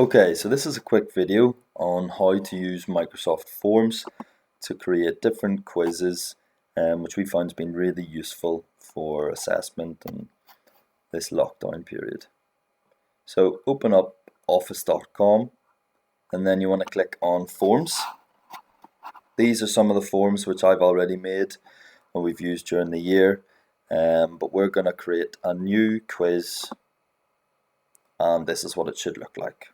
Okay, so this is a quick video on how to use Microsoft Forms to create different quizzes, which we found has been really useful for assessment and this lockdown period. So open up office.com and then you want to click on Forms. These are some of the forms which I've already made and we've used during the year, but we're going to create a new quiz and this is what it should look like.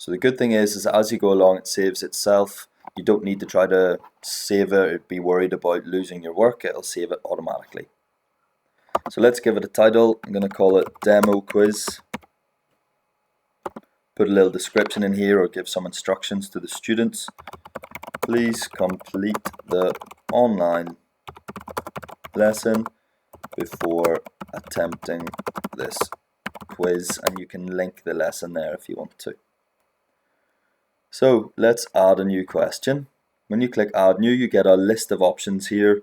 So the good thing is as you go along it saves itself. You don't need to try to save it or be worried about losing your work. It'll save it automatically. So let's give it a title. I'm going to call it Demo Quiz. Put a little description in here or give some instructions to the students. Please complete the online lesson before attempting this quiz, and you can link the lesson there if you want to. So let's add a new question. When you click add new, you get a list of options here.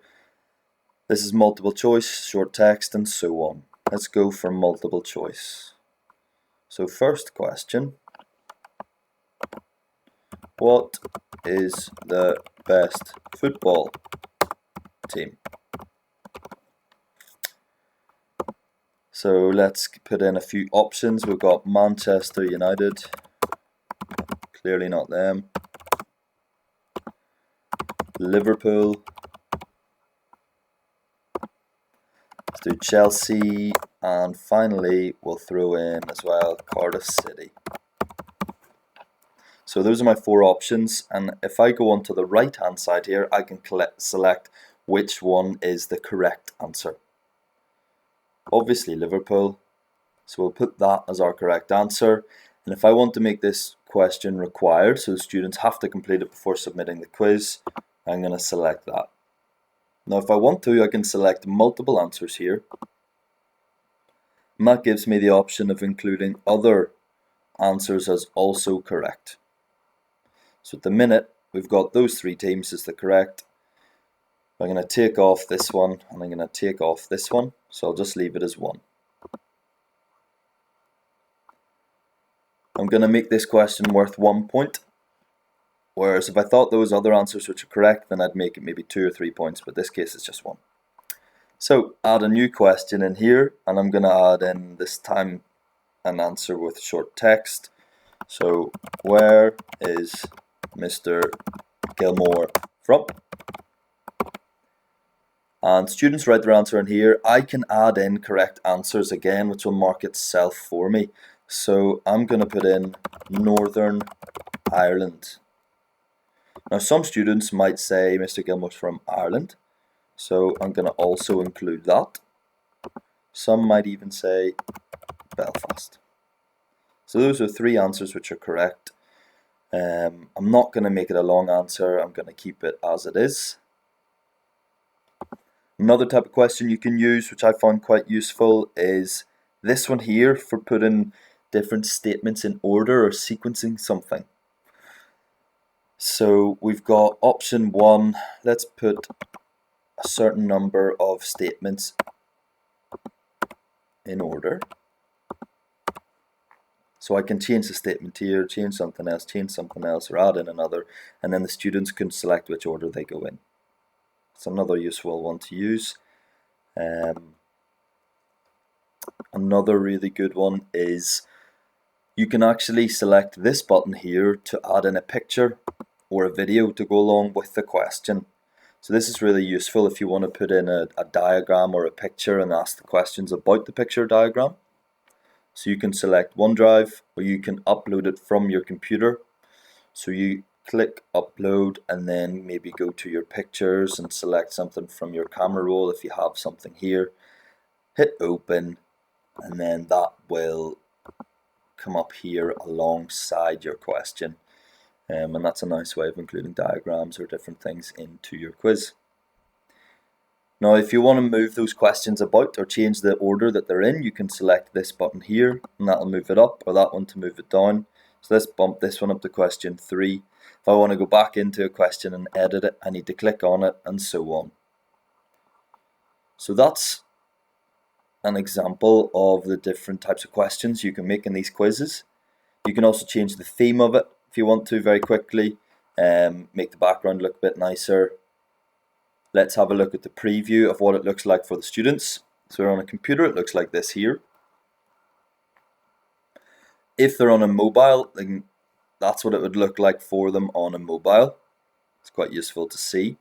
This is multiple choice, short text, and so on. Let's go for multiple choice. So first question, what is the best football team? So let's put in a few options. We've got Manchester United, clearly not them. Liverpool. Let's do Chelsea, and finally we'll throw in as well Cardiff City. So those are my four options, and if I go on to the right hand side here, I can select which one is the correct answer. Obviously Liverpool, so we'll put that as our correct answer. And if I want to make this question required, so the students have to complete it before submitting the quiz, I'm going to select that. Now if I want to, I can select multiple answers here. And that gives me the option of including other answers as also correct. So at the minute, we've got those three teams as the correct. I'm going to take off this one and I'm going to take off this one. So I'll just leave it as 1. I'm going to make this question worth 1 point. Whereas if I thought those other answers which are correct, then I'd make it maybe 2 or 3 points, but this case it's just 1. So add a new question in here, and I'm going to add in this time an answer with short text. So where is Mr. Gilmore from? And students write their answer in here. I can add in correct answers again, which will mark itself for me. So I'm going to put in Northern Ireland. Now some students might say Mr. Gilmore's from Ireland, so I'm going to also include that. Some might even say Belfast. So those are 3 answers which are correct. I'm not going to make it a long answer, I'm going to keep it as it is. Another type of question you can use, which I found quite useful, is this one here for putting different statements in order or sequencing something. So we've got option 1, let's put a certain number of statements in order. So I can change the statement here, change something else, or add in another, and then the students can select which order they go in. It's another useful one to use. Another really good one is you can actually select this button here to add in a picture or a video to go along with the question. So this is really useful if you want to put in a diagram or a picture and ask the questions about the picture diagram. So you can select OneDrive or you can upload it from your computer. So you click upload and then maybe go to your pictures and select something from your camera roll if you have something here. Hit open and then that will come up here alongside your question. And that's a nice way of including diagrams or different things into your quiz. Now if you want to move those questions about or change the order that they're in, you can select this button here and that'll move it up, or that one to move it down. So let's bump this one up to question 3. If I want to go back into a question and edit it, I need to click on it and so on. So that's an example of the different types of questions you can make in these quizzes. You can also change the theme of it if you want to very quickly, make the background look a bit nicer. Let's have a look at the preview of what it looks like for the students. So we're on a computer, it looks like this here. If they're on a mobile, then that's what it would look like for them on a mobile. It's quite useful to see.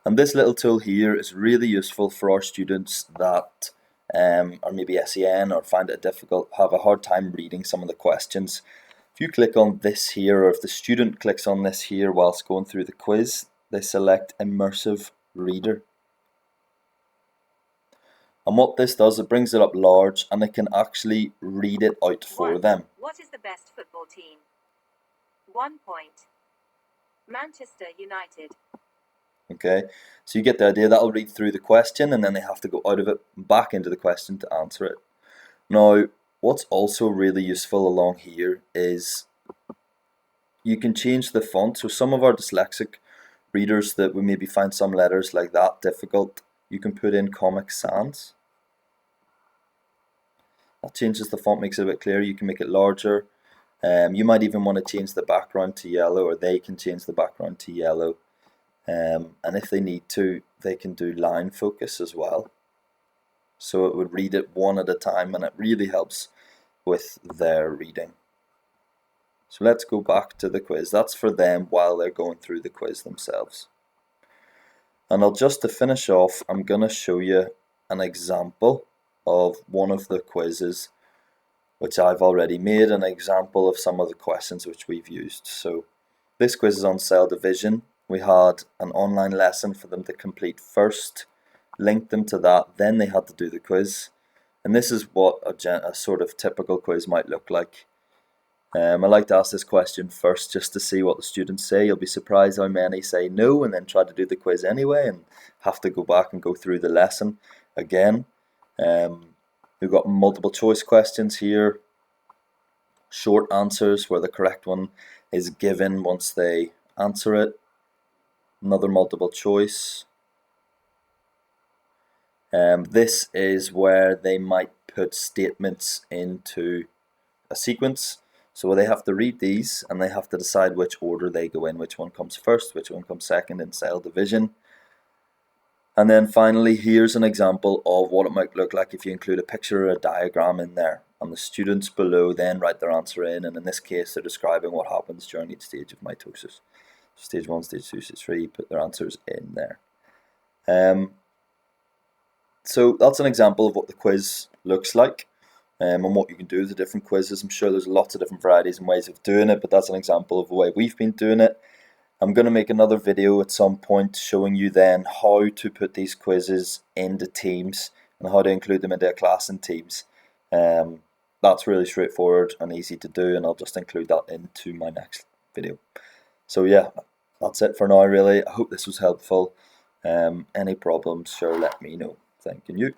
And this little tool here is really useful for our students that are maybe SEN or find it difficult, have a hard time reading some of the questions. If you click on this here, or if the student clicks on this here whilst going through the quiz, they select Immersive Reader. And what this does, it brings it up large and it can actually read it out for them. What is the best football team? 1 point. Manchester United. Okay, so you get the idea. That'll read through the question and then they have to go out of it and back into the question to answer it. Now, what's also really useful along here is you can change the font. So some of our dyslexic readers that we maybe find some letters like that difficult, you can put in Comic Sans. That changes the font, makes it a bit clearer. You can make it larger. You might even want to change the background to yellow, or they can change the background to yellow. And if they need to, they can do line focus as well. So it would read it one at a time, and it really helps with their reading. So let's go back to the quiz. That's for them while they're going through the quiz themselves. And to finish off, I'm going to show you an example of one of the quizzes which I've already made, an example of some of the questions which we've used. So this quiz is on cell division. We had an online lesson for them to complete first, linked them to that, then they had to do the quiz. And this is what a sort of typical quiz might look like. I like to ask this question first just to see what the students say. You'll be surprised how many say no and then try to do the quiz anyway and have to go back and go through the lesson again. We've got multiple choice questions here, short answers where the correct one is given once they answer it, another multiple choice. This is where they might put statements into a sequence. So they have to read these and they have to decide which order they go in, which one comes first, which one comes second in cell division. And then finally, here's an example of what it might look like if you include a picture or a diagram in there. And the students below then write their answer in, and in this case they're describing what happens during each stage of mitosis. Stage 1, stage 2, stage 3, put their answers in there. So that's an example of what the quiz looks like. And what you can do with the different quizzes. I'm sure there's lots of different varieties and ways of doing it, but that's an example of the way we've been doing it. I'm going to make another video at some point showing you then how to put these quizzes into teams and how to include them into a class in teams. That's really straightforward and easy to do, and I'll just include that into my next video. So yeah, that's it for now really. I hope this was helpful. Any problems, sure, let me know. Thank you.